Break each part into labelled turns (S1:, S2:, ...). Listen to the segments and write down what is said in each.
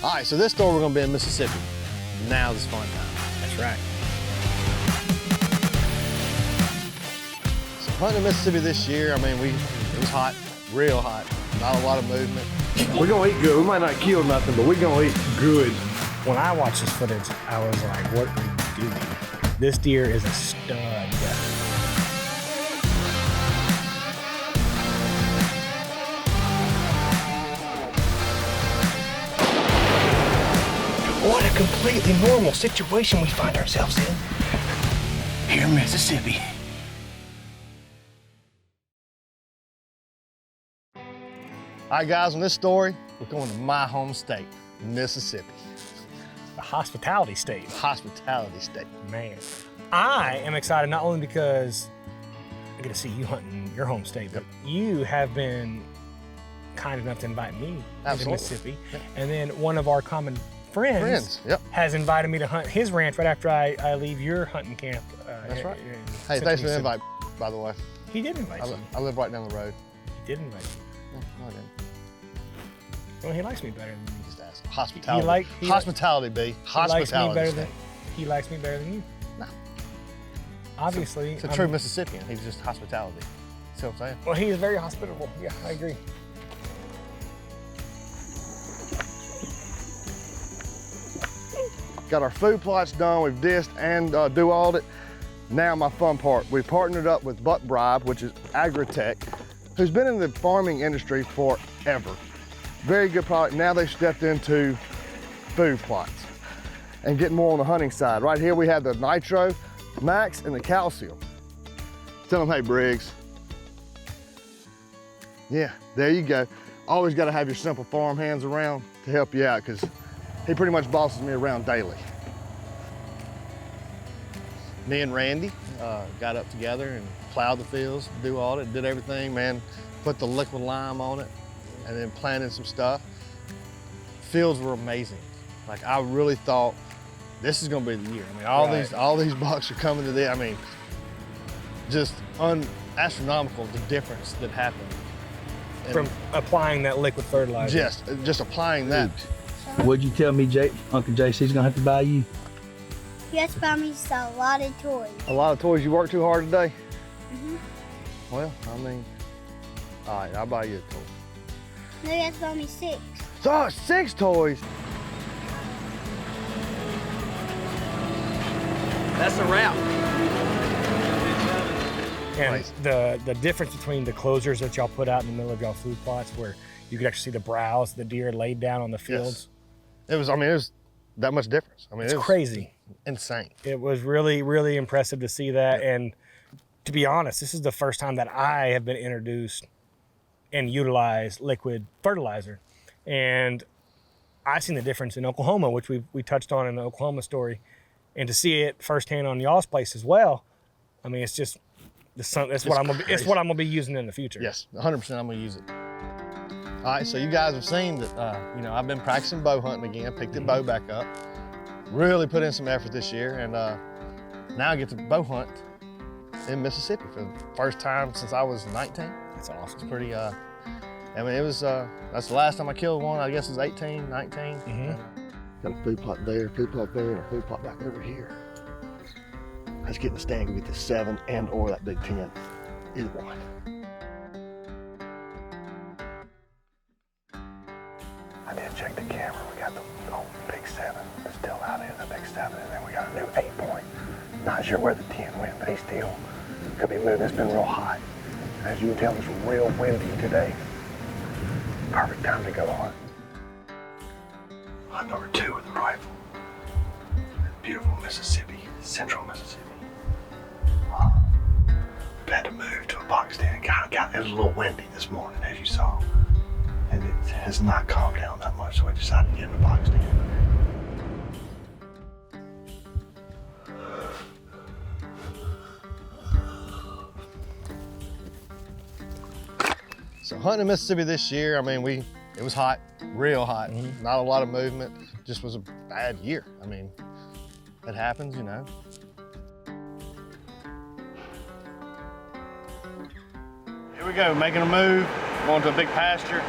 S1: All right, so this store we're gonna be in Mississippi. Now's the fun time.
S2: That's right.
S1: So hunting in Mississippi this year, I mean, it was hot, real hot. Not a lot of movement.
S3: We're gonna eat good. We might not kill nothing, but we're gonna eat good.
S2: When I watched this footage, I was like, what are you doing? This deer is a stud. What a completely normal situation we find ourselves in here in Mississippi.
S1: All right, guys, on this story, we're going to my home state, Mississippi.
S2: The hospitality state.
S1: Hospitality state.
S2: Man, I am excited not only because I get to see you hunting your home state, but you have been kind enough to invite me to Mississippi. Yep. And then one of our common friends has invited me to hunt his ranch right after I leave your hunting camp.
S1: That's right. Hey, thanks for the invite, by the way.
S2: He did invite you.
S1: I live right down the road.
S2: He did invite you.
S1: No, I didn't.
S2: Well, he likes me better than you.
S1: Just ask. Hospitality. Hospitality, B. Hospitality.
S2: He likes me better than you.
S1: No.
S2: Obviously.
S1: It's a true Mississippian. He's just hospitality. See what I'm saying?
S2: Well, he is very hospitable. Yeah, I agree.
S1: Got our food plots done. We've dissed and do-alled it. Now my fun part. We partnered up with Buck Bribe, which is Agritech, who's been in the farming industry forever. Very good product. Now they've stepped into food plots and getting more on the hunting side. Right here we have the Nitro Max and the Calcium. Tell them, hey, Briggs. Yeah, there you go. Always got to have your simple farm hands around to help you out, because he pretty much bosses me around daily. Me and Randy got up together and plowed the fields, do all it, did everything, man. Put the liquid lime on it and then planted some stuff. Fields were amazing. Like, I really thought this is gonna be the year. I mean, all these bucks are coming to this. I mean, just astronomical, the difference that happened.
S2: From applying that liquid fertilizer.
S1: Just applying that.
S3: What'd you tell me, Uncle JC's gonna have to buy you?
S4: He has to buy me a lot of toys.
S1: A lot of toys. You worked too hard today?
S4: Mm-hmm.
S1: Well, I mean, all right, I'll buy you a toy.
S4: No, he has to buy me 6.
S1: So, 6 toys?
S3: That's a wrap.
S2: And the difference between the closures that y'all put out in the middle of y'all food plots, where you could actually see the browse the deer laid down on the fields.
S1: Yes. It was that much difference. I mean,
S2: it's crazy.
S1: Insane.
S2: It was really, really impressive to see that. Yeah. And to be honest, this is the first time that I have been introduced and utilized liquid fertilizer. And I've seen the difference in Oklahoma, which we touched on in the Oklahoma story. And to see it firsthand on y'all's place as well, I mean, it's just, it's what I'm gonna be using in the future.
S1: Yes, 100% I'm gonna use it. All right, so you guys have seen that, I've been practicing bow hunting again, picked the bow back up, really put in some effort this year, and now I get to bow hunt in Mississippi for the first time since I was 19.
S2: That's awesome.
S1: It's pretty, I mean, it was, that's the last time I killed one, I guess it was 18, 19.
S2: Mm-hmm.
S1: Got a food plot there, food plot there, and a food plot back over here. Let's get in the stand and get the 7 and or that big 10, either one. I did check the camera. We got the old big 7 still out in the big 7, and then we got a new 8-point. Not sure where the 10 went, but he still could be moving. It's been real hot. And as you can tell, it's real windy today. Perfect time to go on. Hunt number 2 with a rifle. Beautiful Mississippi, central Mississippi. We've had to move to a box stand. It was a little windy this morning, as you saw. And it has not calmed down that much, so we decided to get in a box stand. So hunting in Mississippi this year, I mean, it was hot, real hot. Mm-hmm. Not a lot of movement, just was a bad year. I mean, it happens, you know. Here we go, making a move, going to a big pasture.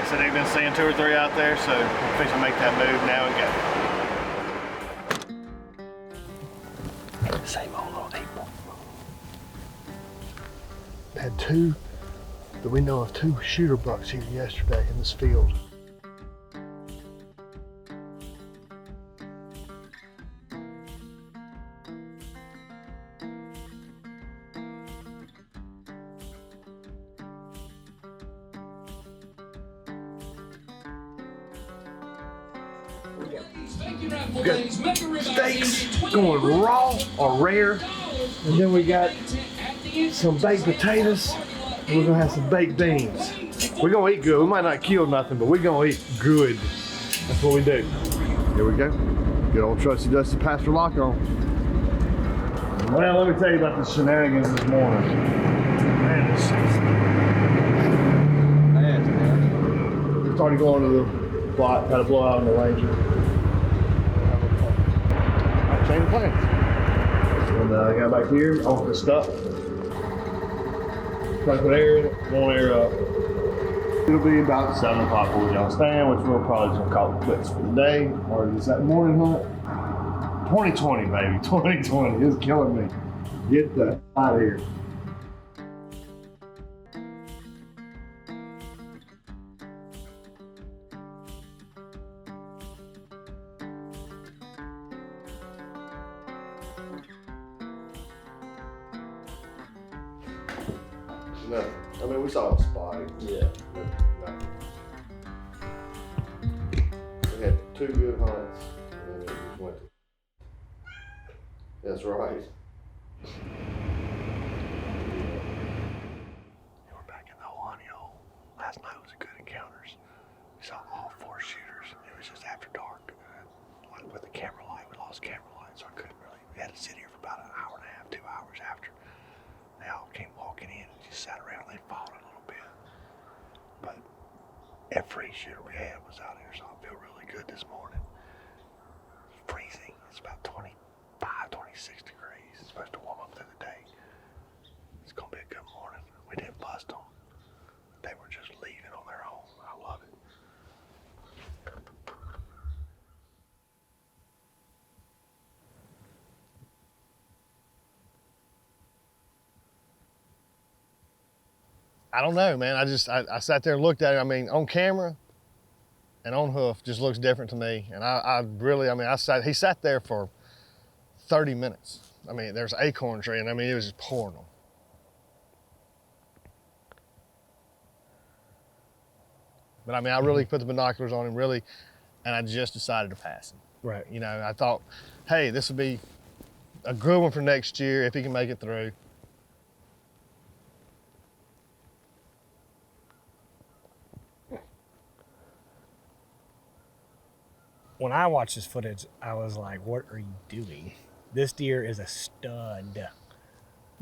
S1: So they've been seeing 2 or 3 out there, so we're fixing to make that move now and go.
S3: Same old little people.
S1: Had 2 that we know of, 2 shooter bucks here yesterday in this field.
S3: We got steaks going raw or rare, and then we got some baked potatoes, and we're gonna have some baked beans.
S1: We're gonna eat good. We might not kill nothing, but we're gonna eat good. That's what we do. Here we go. Good old trusty dusty Pastor Lock on. Well, let me tell you about the shenanigans this morning. Man, this we started going to the block, had a blowout on the Ranger. I changed plans. And I got back here, off the stuff. Try to put air in it, won't air up. It'll be about 7 o'clock before we understand, which we'll probably just call it quits for the day. Or is that morning hunt? 2020, baby, 2020 is killing me. Get the out of here. No, I mean we saw a spot.
S3: Yeah.
S1: No. We had 2 good hunts, and then it just went. That's right.
S3: We're back in the Ohio hole. Last night was a good encounters. We saw all 4 shooters. It was just after dark. With the camera light, we lost camera light, so I couldn't really. We had to sit here for about an hour and a half, 2 hours after. They all came walking in and just sat around. They fought a little bit, but every shooter we had was out here, so I feel really good this morning. It's freezing. It's about 25, 26 degrees. It's supposed to warm up through the day. It's gonna be a good morning. We didn't bust them. They were just leaving on their own. I love it.
S1: I don't know, man. I sat there and looked at it. I mean, on camera and on hoof just looks different to me. And he sat there for 30 minutes. I mean, there's an acorn tree, and I mean, it was just pouring them. But I mean, I really put the binoculars on him, really, and I just decided to pass him.
S2: Right.
S1: You know, I thought, hey, this would be a good one for next year if he can make it through.
S2: When I watched this footage, I was like, what are you doing? This deer is a stud.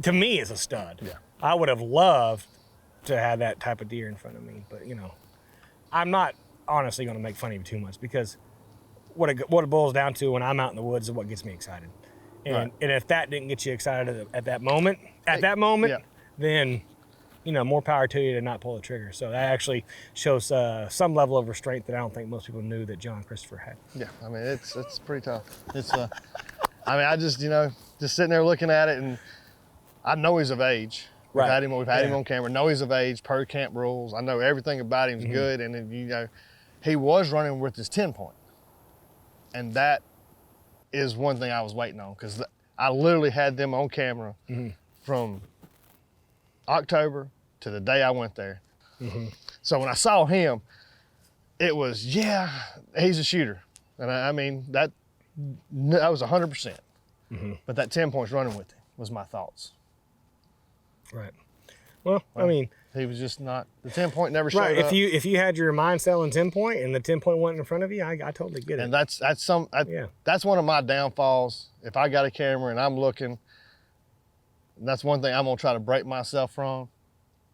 S2: To me, it's a stud.
S1: Yeah.
S2: I would have loved to have that type of deer in front of me, but you know, I'm not honestly going to make fun of you too much, because what it boils down to when I'm out in the woods is what gets me excited. And,
S1: Right.
S2: and if that didn't get you excited at that moment,
S1: Yeah.
S2: then, you know, more power to you to not pull the trigger. So that actually shows some level of restraint that I don't think most people knew that John Christopher had.
S1: Yeah, I mean, it's pretty tough. It's I mean, I just, you know, just sitting there looking at it, and I know he's of age.
S2: Right.
S1: We've had him on camera. Know he's of age per camp rules. I know everything about him's good, and then, you know, he was running with his 10-point, and that is one thing I was waiting on, because I literally had them on camera from October to the day I went there. So when I saw him, it was, yeah, he's a shooter. And I mean, that was 100%. But that 10 points running with him was my thoughts.
S2: Right. Well, I mean,
S1: he was just not, the 10-point never showed
S2: right.
S1: up.
S2: If you had your mind set on 10-point and the 10-point went in front of you, I totally get it.
S1: And that's one of my downfalls. If I got a camera and I'm looking, that's one thing I'm gonna try to break myself from,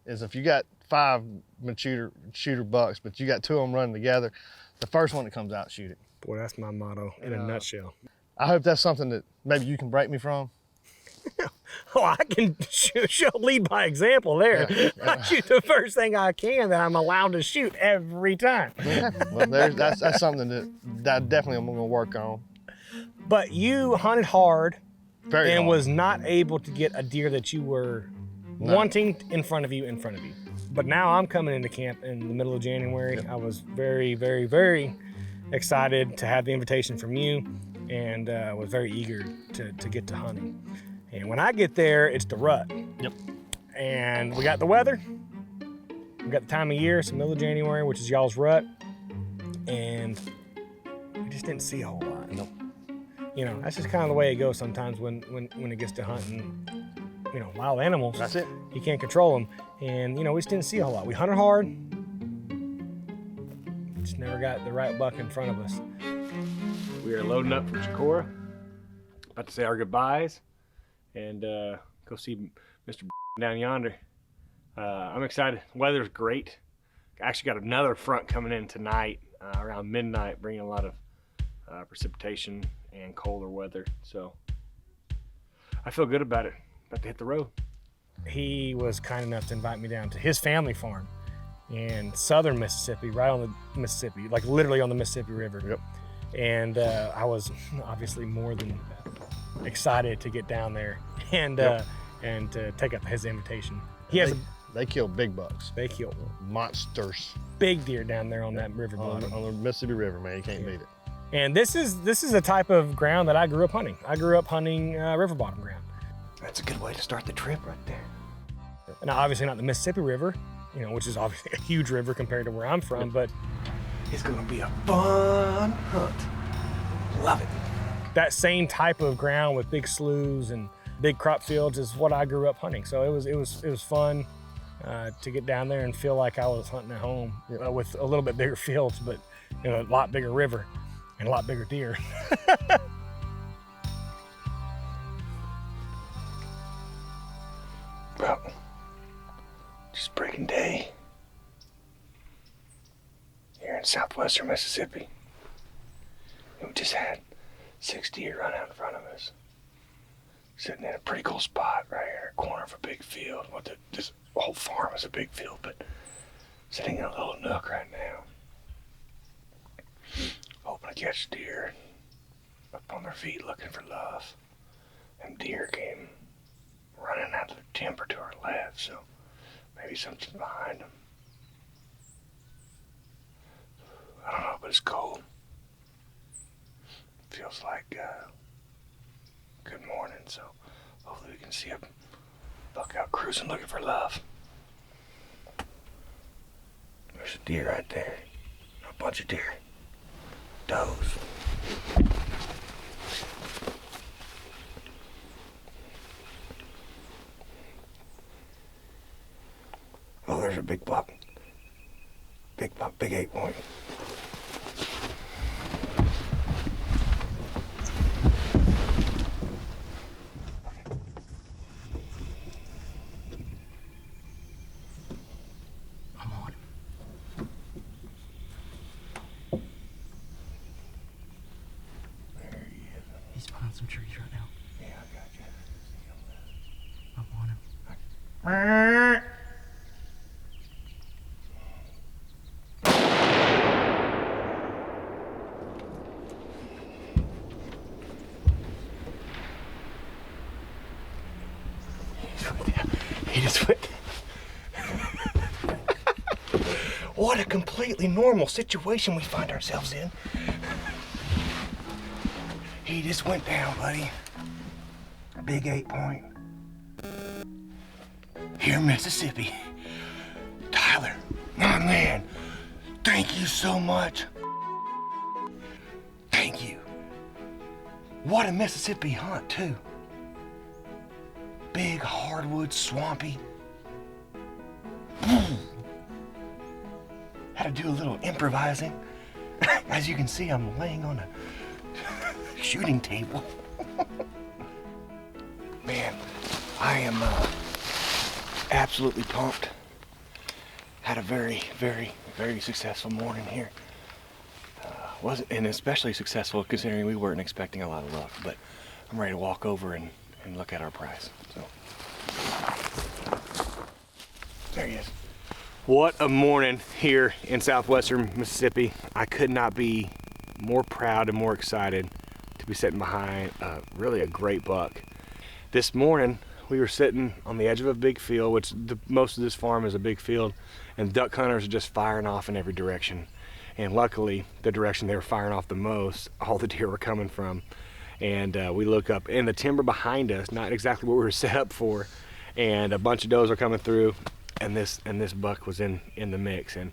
S1: is if you got 5 mature shooter bucks, but you got 2 of them running together, the first one that comes out, shoot it.
S2: Boy, that's my motto in a nutshell.
S1: I hope that's something that maybe you can break me from.
S2: Oh, I can lead by example there.
S1: Yeah.
S2: I shoot the first thing I can that I'm allowed to shoot every time.
S1: Yeah. Well, that's something that definitely I'm gonna work on.
S2: But you hunted hard
S1: Very
S2: and
S1: hard.
S2: was not able to get a deer that you were wanting in front of you. But now I'm coming into camp in the middle of January.
S1: Yep.
S2: I was very, very, very excited to have the invitation from you, and was very eager to get to hunting. And when I get there, it's the rut.
S1: Yep.
S2: And we got the weather. We got the time of year. It's the middle of January, which is y'all's rut. And we just didn't see a whole lot.
S1: Nope.
S2: You know, that's just kind of the way it goes sometimes when it gets to hunting, you know, wild animals.
S1: That's it.
S2: You can't control them. And, you know, we just didn't see a whole lot. We hunted hard. Just never got the right buck in front of us. We are loading up from Chicora. About to say our goodbyes and go see Mr. down yonder. I'm excited. Weather's great. Actually got another front coming in tonight around midnight, bringing a lot of precipitation and colder weather. So I feel good about it. About to hit the road. He was kind enough to invite me down to his family farm in southern Mississippi, right on the Mississippi, like literally on the Mississippi River.
S1: Yep.
S2: And I was obviously more than excited to get down there and and to take up his invitation. He has
S1: They kill big bucks.
S2: they kill
S1: Monsters.
S2: big deer down there on that river.
S1: On the Mississippi River, man. You can't beat it.
S2: And this is a type of ground that I grew up hunting. I grew up hunting river bottom ground.
S3: That's a good way to start the trip right there.
S2: Now, obviously not the Mississippi River, you know, which is obviously a huge river compared to where I'm from, but
S3: It's gonna be a fun hunt. Love it.
S2: that same type of ground with big sloughs and big crop fields is what I grew up hunting. So it was fun to get down there and feel like I was hunting at home with a little bit bigger fields, but you know, a lot bigger river and a lot bigger deer.
S3: Well, just breaking day here in southwestern Mississippi. We just had 6 deer run out in front of us, sitting in a pretty cool spot right here, corner of a big field. Well, this whole farm is a big field, but sitting in a little nook right now, hoping to catch deer up on their feet looking for love. Them deer came running out of the timber to our left, so maybe something's behind them. I don't know, but it's cold. Feels like good morning, so hopefully we can see a buck out cruising looking for love. There's a deer right there. A bunch of deer. Does. Oh, there's a big buck. Big buck, big 8-point.
S5: I'm on him.
S3: There he is.
S5: He's behind some trees right now.
S3: Yeah, I got you.
S5: I'm on him.
S3: He just went. What a completely normal situation we find ourselves in. He just went down, buddy. Big 8-point. Here in Mississippi. Tyler, my man, thank you so much. Thank you. What a Mississippi hunt, too. Big, hardwood, swampy. Had to do a little improvising. As you can see, I'm laying on a shooting table. Man, I am absolutely pumped. Had a very, very, very successful morning here. Wasn't, and especially successful considering we weren't expecting a lot of luck, but I'm ready to walk over and
S2: and look at our prize. So there he is. What a morning here in southwestern Mississippi. I could not be more proud and more excited to be sitting behind really a great buck. This morning we were sitting on the edge of a big field, which most of this farm is a big field, and duck hunters are just firing off in every direction. And luckily, the direction they were firing off the most, all the deer were coming from. And we look up, and the timber behind us, not exactly what we were set up for, and a bunch of does are coming through, and this buck was in the mix. And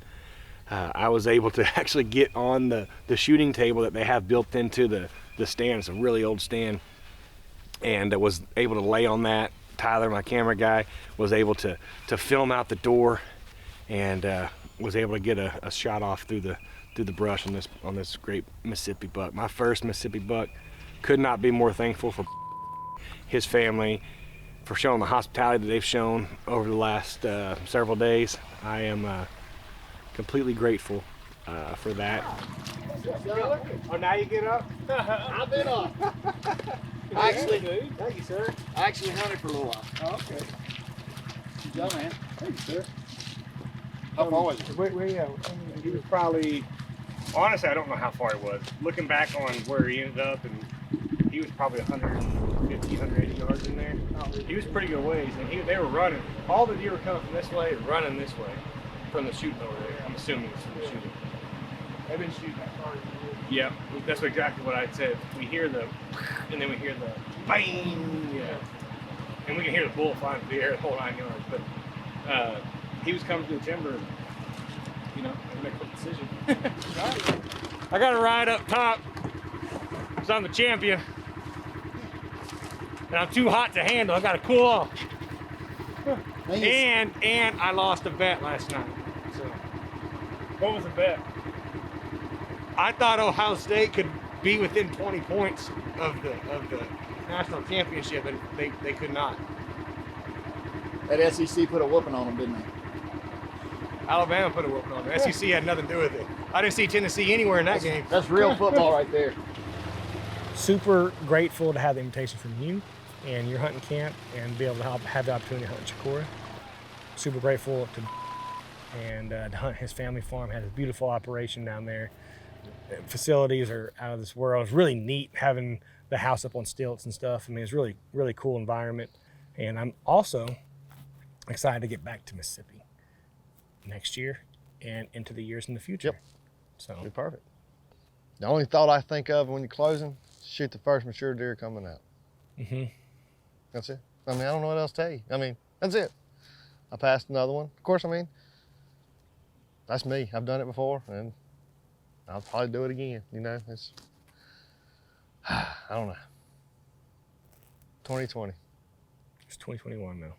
S2: I was able to actually get on the shooting table that they have built into the stand. It's a really old stand, and I was able to lay on that. Tyler, my camera guy, was able to film out the door, and was able to get a shot off through the brush on this great Mississippi buck. My first Mississippi buck. Could not be more thankful for his family for showing the hospitality that they've shown over the last several days. I am completely grateful for that. Oh, now you get up?
S6: I've been up. Actually, thank you, sir. I actually hunted for a little while.
S2: Oh, okay.
S6: Good job, man.
S3: Thank you, sir.
S6: How far was it?
S2: He was probably, honestly, I don't know how far he was. Looking back on where he ended up, and he was probably 150, 180 yards in there. He was pretty good ways, and they were running. All the deer were coming from this way, running this way from the shooting over there. I'm assuming it's from the shooting. They've been shooting that far. Yeah, that's exactly what I said. We hear the, and then we hear the bang, yeah. And we can hear the bull flying through the air the whole 9 yards. But he was coming through the timber, you know, and make a quick decision. I got to ride up top, because I'm the champion. And I'm too hot to handle. I got to cool off. And I lost a bet last night. So, what was the bet? I thought Ohio State could be within 20 points of the national championship, and they could not.
S6: That SEC put a whooping on them, didn't they?
S2: Alabama put a whooping on them. SEC had nothing to do with it. I didn't see Tennessee anywhere in that game.
S6: That's real football right there.
S2: Super grateful to have the invitation from you and your hunting camp and be able to have the opportunity to hunt Chicora. Super grateful to hunt his family farm. Has a beautiful operation down there. Facilities are out of this world. It's really neat having the house up on stilts and stuff. I mean, it's really, really cool environment. And I'm also excited to get back to Mississippi next year and into the years in the future.
S1: Yep.
S2: So
S1: Be perfect. The only thought I think of when you're closing, shoot the first mature deer coming out.
S2: Mm-hmm.
S1: That's it. I mean, I don't know what else to tell you. I mean, that's it. I passed another one. Of course, I mean, that's me. I've done it before, and I'll probably do it again. You know, it's, I don't know. 2020.
S2: It's 2021 now.